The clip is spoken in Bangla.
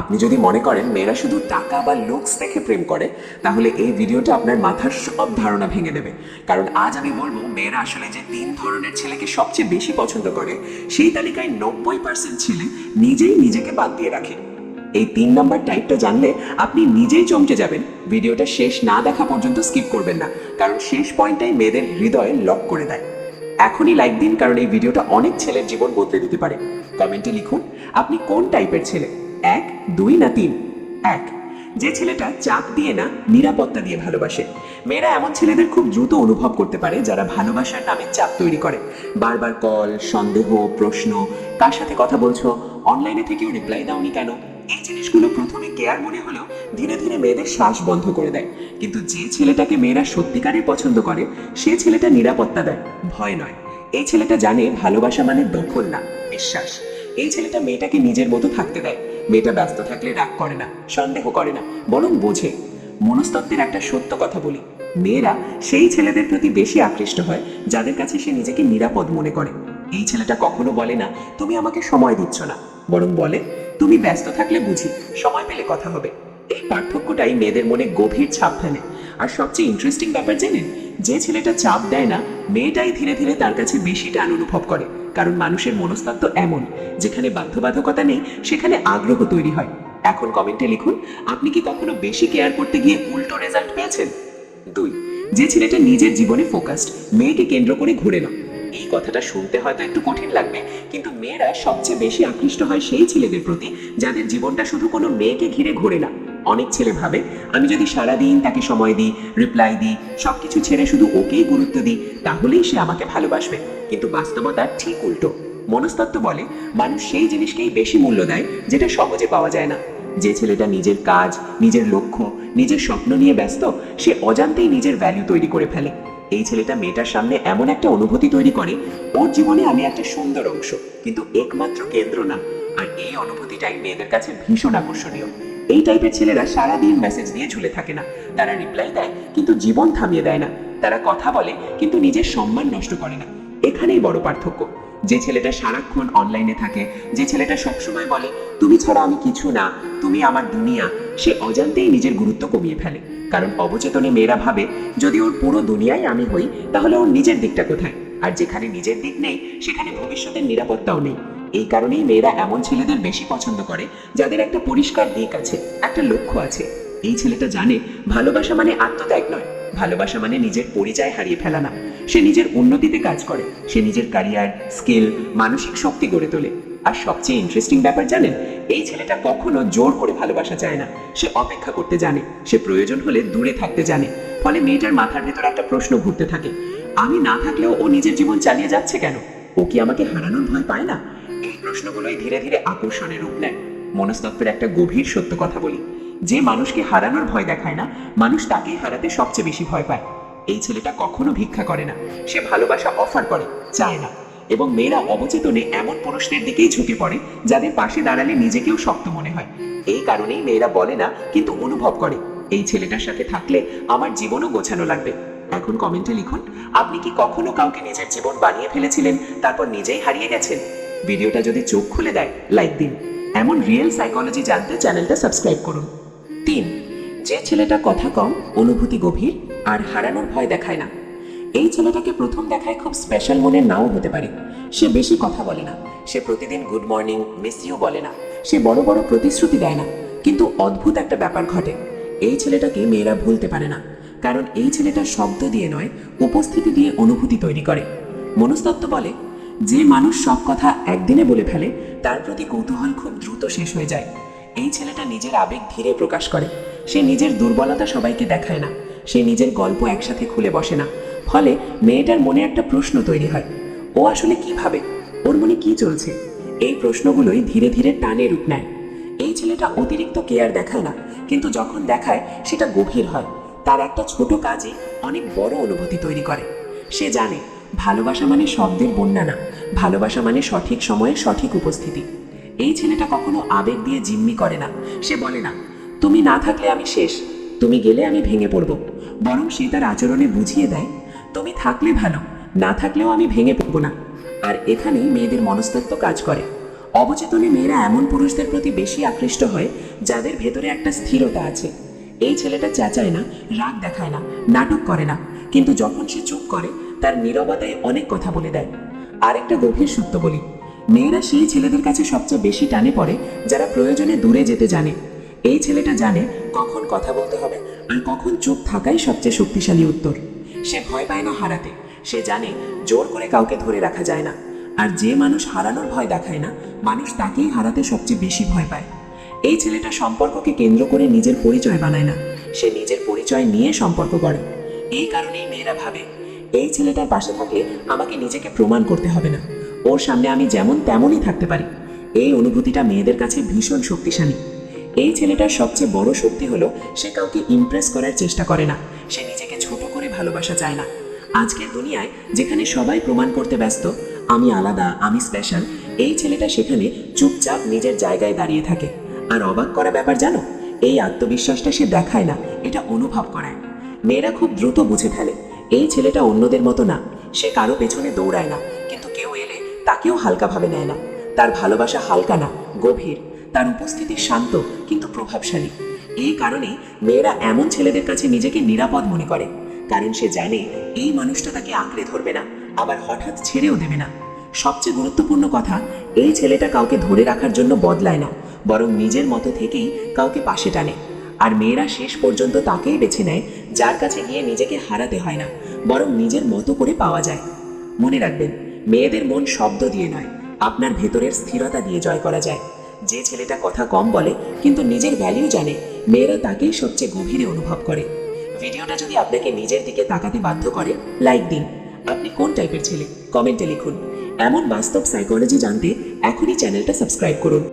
আপনি যদি মনে করেন মেয়েরা শুধু টাকা বা লুকস দেখে প্রেম করে, তাহলে এই ভিডিওটা আপনার মাথার সব ধারণা ভেঙে দেবে। কারণ আজ আমি বলবো মেয়েরা আসলে যে 3 ধরনের ছেলেকে সবচেয়ে বেশি পছন্দ করে, সেই তালিকায় 90% ছেলে নিজেই নিজেকে বাদ দিয়ে রাখে। এই 3 নম্বর টাইপটা জানলে আপনি নিজেই চমকে যাবেন। ভিডিওটা শেষ না দেখা পর্যন্ত স্কিপ করবেন না, কারণ শেষ পয়েন্টটাই মেয়েদের হৃদয়ে লক করে দেয়। এখনই লাইক দিন, কারণ এই ভিডিওটা অনেক ছেলের জীবন বদলে দিতে পারে। কমেন্টে লিখুন আপনি কোন টাইপের ছেলে, 1, 2 না 3। 1, যে ছেলেটা চাপ দিয়ে না, নিরাপত্তা দিয়ে ভালোবাসে। মেয়েরা এমন ছেলেদের খুব দ্রুত অনুভব করতে পারে যারা ভালোবাসার নামে চাপ তৈরি করে। বারবার কল, সন্দেহ, প্রশ্ন, কার সাথে কথা বলছো, অনলাইনে থেকেও রিপ্লাই দাওনি কেন, এই জিনিসগুলো প্রথমে কেয়ার মনে হলেও ধীরে ধীরে মেয়েদের শ্বাস বন্ধ করে দেয়। কিন্তু যে ছেলেটাকে মেয়েরা সত্যিকারের পছন্দ করে, সে ছেলেটা নিরাপত্তা দেয়, ভয় নয়। এই ছেলেটা জানে ভালোবাসা মানে দখল না, বিশ্বাস। এই ছেলেটা মেয়েটাকে নিজের মতো থাকতে দেয়। মেয়েটা ব্যস্ত থাকলে রাগ করে না, সন্দেহ করে না, বরং বোঝে। মনস্তত্ত্বের একটা সত্য কথা বলি, মেয়েরা সেই ছেলেদের প্রতি বেশি আকৃষ্ট হয় যাদের কাছে সে নিজেকে নিরাপদ মনে করে। এই ছেলেটা কখনো বলে না তুমি আমাকে সময় দিচ্ছ না, বরং বলে তুমি ব্যস্ত থাকলে বুঝি, সময় পেলে কথা হবে। এই পার্থক্যটাই মেয়েদের মনে গভীর ছাপ ফেলে। আর সবচেয়ে ইন্টারেস্টিং ব্যাপার জানেন, যে ছেলেটা চাপ দেয় না, মেয়েটাই ধীরে ধীরে তার কাছে বেশি টান অনুভব করে। কারণ মানুষের মনস্তত্ত্ব এমন, যেখানে বাধ্যবাধকতা নেই সেখানে আগ্রহ তৈরি হয়। এখন কমেন্টে লিখুন আপনি কি কখনো বেশি কেয়ার করতে গিয়ে উল্টো রেজাল্ট পেয়েছেন। 2, যে ছেলেটা নিজের জীবনে ফোকাসড, মেয়েকে কেন্দ্র করে ঘুরে না। এই কথাটা শুনতে হয়তো একটু কঠিন লাগবে, কিন্তু মেয়েরা সবচেয়ে বেশি আকৃষ্ট হয় সেই ছেলেদের প্রতি যাদের জীবনটা শুধু কোনো মেয়েকে ঘিরে ঘোরে না। অনেক ছেলে ভাবে আমি যদি সারাদিন তাকে সময় দিই, রিপ্লাই দিই, সবকিছু ছেড়ে শুধু ওকেই গুরুত্ব দিই, তাহলেই সে আমাকে ভালোবাসবে। কিন্তু বাস্তবতা ঠিক উল্টো। মনস্তত্ত্ব বলে মানুষ সেই জিনিসকেই বেশি মূল্য দেয় যেটা সহজে পাওয়া যায় না। যে ছেলেটা নিজের কাজ, নিজের লক্ষ্য, নিজের স্বপ্ন নিয়ে ব্যস্ত, সে অজান্তেই নিজের ভ্যালু তৈরি করে ফেলে। এই ছেলেটা মেয়েটার সামনে এমন একটা অনুভূতি তৈরি করে, ওর জীবনে আমি একটা সুন্দর অংশ, কিন্তু একমাত্র কেন্দ্র না। আর এই অনুভূতিটাই মেয়েদের কাছে ভীষণ আকর্ষণীয়। এই টাইপের ছেলেরা সারাদিন মেসেজ দিয়ে ঝুলে থাকে না, তারা রিপ্লাই দেয় কিন্তু জীবন থামিয়ে দেয় না। তারা কথা বলে কিন্তু নিজের সম্মান নষ্ট করে না। এখানেই বড় পার্থক্য। যে ছেলেটা সারাক্ষণ অনলাইনে থাকে, যে ছেলেটা সবসময় বলে তুমি ছাড়া আমি কিছু না, তুমি আমার দুনিয়া, সে অজান্তেই নিজের গুরুত্ব কমিয়ে ফেলে। কারণ অবচেতনে মেয়েরা ভাবে যদি ওর পুরো দুনিয়াই আমি হই, তাহলে ওর নিজের দিকটা কোথায়? আর যেখানে নিজের দিক নেই, সেখানে ভবিষ্যতের নিরাপত্তাও নেই। এই কারণেই মেয়েরা এমন ছেলেদের বেশি পছন্দ করে যাদের একটা পরিষ্কার দিক আছে, একটা লক্ষ্য আছে। এই ছেলেটা জানে ভালোবাসা মানে আত্মত্যাগ নয়, ভালোবাসা মানে নিজের পরিচয় হারিয়ে ফেলা না। সে নিজের উন্নতিতে কাজ করে, সে নিজের ক্যারিয়ার, স্কিল, মানসিক শক্তি গড়ে তোলে। আর সবচেয়ে ইন্টারেস্টিং ব্যাপার জানেন, এই ছেলেটা কখনো জোর করে ভালোবাসা চায় না। সে অপেক্ষা করতে জানে, সে প্রয়োজন হলে দূরে থাকতে জানে। ফলে মেয়েটার মাথার ভেতর একটা প্রশ্ন ঘুরতে থাকে, আমি না থাকলেও ও নিজের জীবন চালিয়ে যাচ্ছে কেন? ও কি আমাকে হারানোর ভয় পায় না? এই প্রশ্নগুলোই ধীরে ধীরে আকর্ষণের রূপ নেয়। মনস্তত্ত্বের একটা গভীর সত্য কথা বলি, যে মানুষকে হারানোর ভয় দেখায় না, মানুষ তাকেই হারাতে সবচেয়ে বেশি ভয় পায়। এই ছেলেটা কখনো ভিক্ষা করে না, সে ভালোবাসা অফার করে, চায় না। এবং মেয়েরা অবচেতনে এমন পুরুষদের দিকেই ঝুঁকে পড়ে যাদের পাশে দাঁড়ালে নিজেকেও শক্ত মনে হয়। এই কারণেই মেয়েরা বলে না কিন্তু অনুভব করে, এই ছেলেটার সাথে থাকলে আমার জীবনও গোছানো লাগবে। এখন কমেন্টে লিখুন আপনি কি কখনো কাউকে নিজের জীবন বানিয়ে ফেলেছিলেন, তারপর নিজেই হারিয়ে গেছেন? ভিডিওটা যদি চোখ খুলে দেয়, লাইক দিন। এমন রিয়েল সাইকোলজি জানতে চ্যানেলটা সাবস্ক্রাইব করুন। 3, যে ছেলেটা কথা কম, অনুভূতি গভীর, আর হারানোর ভয় দেখায় না। এই ছেলেটাকে প্রথম দেখায় খুব স্পেশাল মনে নাও হতে পারে। সে বেশি কথা বলে না, সে প্রতিদিন গুড মর্নিং, মিস ইউ বলে না, সে বড় বড় প্রতিশ্রুতি দেয় না। কিন্তু অদ্ভুত একটা ব্যাপার ঘটে, এই ছেলেটাকে মেয়েরা ভুলতে পারে না। কারণ এই ছেলেটা শব্দ দিয়ে নয়, উপস্থিতি দিয়ে অনুভূতি তৈরি করে। মনস্তত্ত্ব বলে যে মানুষ সব কথা একদিনে বলে ফেলে, তার প্রতি কৌতূহল খুব দ্রুত শেষ হয়ে যায়। এই ছেলেটা নিজের আবেগ ধীরে প্রকাশ করে, সে নিজের দুর্বলতা সবাইকে দেখায় না, সে নিজের গল্প একসাথে খুলে বসে না। ফলে মেয়েটার মনে একটা প্রশ্ন তৈরি হয়, ও আসলে কি ভাবে, ওর মনে কি চলছে? এই প্রশ্নগুলোই ধীরে ধীরে টানে রূপ নেয়। এই ছেলেটা অতিরিক্ত কেয়ার দেখায় না, কিন্তু যখন দেখায় সেটা গভীর হয়। তার একটা ছোট কাজে অনেক বড় অনুভূতি তৈরি করে। সে জানে ভালোবাসা মানে শব্দের বন্যা না, ভালোবাসা মানে সঠিক সময়ে সঠিক উপস্থিতি। এই ছেলেটা কখনো আবেগ দিয়ে জিম্মি করে না, সে বলে না তুমি না থাকলে আমি শেষ, তুমি গেলে আমি ভেঙে পড়ব। বরং সে তার আচরণে বুঝিয়ে দেয় তুমি থাকলে ভালো, না থাকলেও আমি ভেঙে পড়ব না। আর এখানেই মেয়েদের মনস্তত্ত্ব কাজ করে। অবচেতনে মেয়েরা এমন পুরুষদের প্রতি বেশি আকৃষ্ট হয় যাদের ভেতরে একটা স্থিরতা আছে। এই ছেলেটা চেঁচায় না, রাগ দেখায় না, নাটক করে না, কিন্তু যখন সে চুপ করে তার নীরবতায় অনেক কথা বলে দেয়। আরেকটা গভীর সত্য বলি, মেয়েরা সেই ছেলেদের কাছে সবচেয়ে বেশি টানে পড়ে যারা প্রয়োজনে দূরে যেতে জানে। এই ছেলেটা জানে কখন কথা বলতে হবে আর কখন চুপ থাকাই সবচেয়ে শক্তিশালী উত্তর। সে ভয় পায় না হারাতে, সে জানে জোর করে কাউকে ধরে রাখা যায় না। আর যে মানুষ হারানোর ভয় দেখায় না, মানুষ তাকেই হারাতে সবচেয়ে বেশি ভয় পায়। এই ছেলেটা সম্পর্ককে কেন্দ্র করে নিজের পরিচয় বানায় না, সে নিজের পরিচয় নিয়ে সম্পর্ক গড়ে। এই কারণেই মেয়েরা ভাবে, এই ছেলেটার পাশে থাকলে আমাকে নিজেকে প্রমাণ করতে হবে না, ওর সামনে আমি যেমন তেমনই থাকতে পারি। এই অনুভূতিটা মেয়েদের কাছে ভীষণ শক্তিশালী। এই ছেলেটার সবচেয়ে বড় শক্তি হলো সে কাউকে ইমপ্রেস করার চেষ্টা করে না, সে নিজেকে ছোট করে ভালোবাসা চায় না। আজকের দুনিয়ায় যেখানে সবাই প্রমাণ করতে ব্যস্ত আমি আলাদা, আমি স্পেশাল, এই ছেলেটা সেখানে চুপচাপ নিজের জায়গায় দাঁড়িয়ে থাকে। আর অবাক করা ব্যাপার জানো, এই আত্মবিশ্বাসটা সে দেখায় না, এটা অনুভব করায়। মেয়েরা খুব দ্রুত বুঝে ফেলে এই ছেলেটা অন্যদের মতো না, সে কারো পেছনে দৌড়ায় না, কিন্তু কেউ এলে তাকেও হালকাভাবে নেয় না। তার ভালোবাসা হালকা না, গভীর। তার উপস্থিতি শান্ত কিন্তু প্রভাবশালী। এই কারণেই মেয়েরা এমন ছেলেদের কাছে নিজেকে নিরাপদ মনে করে, কারণ সে জানে এই মানুষটা তাকে আঁকড়ে ধরবে না, আবার হঠাৎ ছেড়েও দেবে না। সবচেয়ে গুরুত্বপূর্ণ কথা, এই ছেলেটা কাউকে ধরে রাখার জন্য বদলায় না, বরং নিজের মতো থেকেই কাউকে পাশে টানে। আর মেয়েরা শেষ পর্যন্ত তাকেই বেছে নেয় যার কাছে গিয়ে নিজেকে হারাতে হয় না, বরং নিজের মতো করে পাওয়া যায়। মনে রাখবেন, মেয়েদের মন শব্দ দিয়ে নয়, আপনার ভেতরের স্থিরতা দিয়ে জয় করা যায়। যে ছেলেটা কথা কম বলে কিন্তু নিজের ভ্যালিউ জানে, মেয়েরা তাকেই সবচেয়ে গভীরে অনুভব করে। ভিডিওটা যদি আপনাকে নিজের দিকে তাকাতে বাধ্য করে, লাইক দিন। আপনি কোন টাইপের ছেলে কমেন্টে লিখুন। এমন বাস্তব সাইকোলজি জানতে এখনই চ্যানেলটা সাবস্ক্রাইব করুন।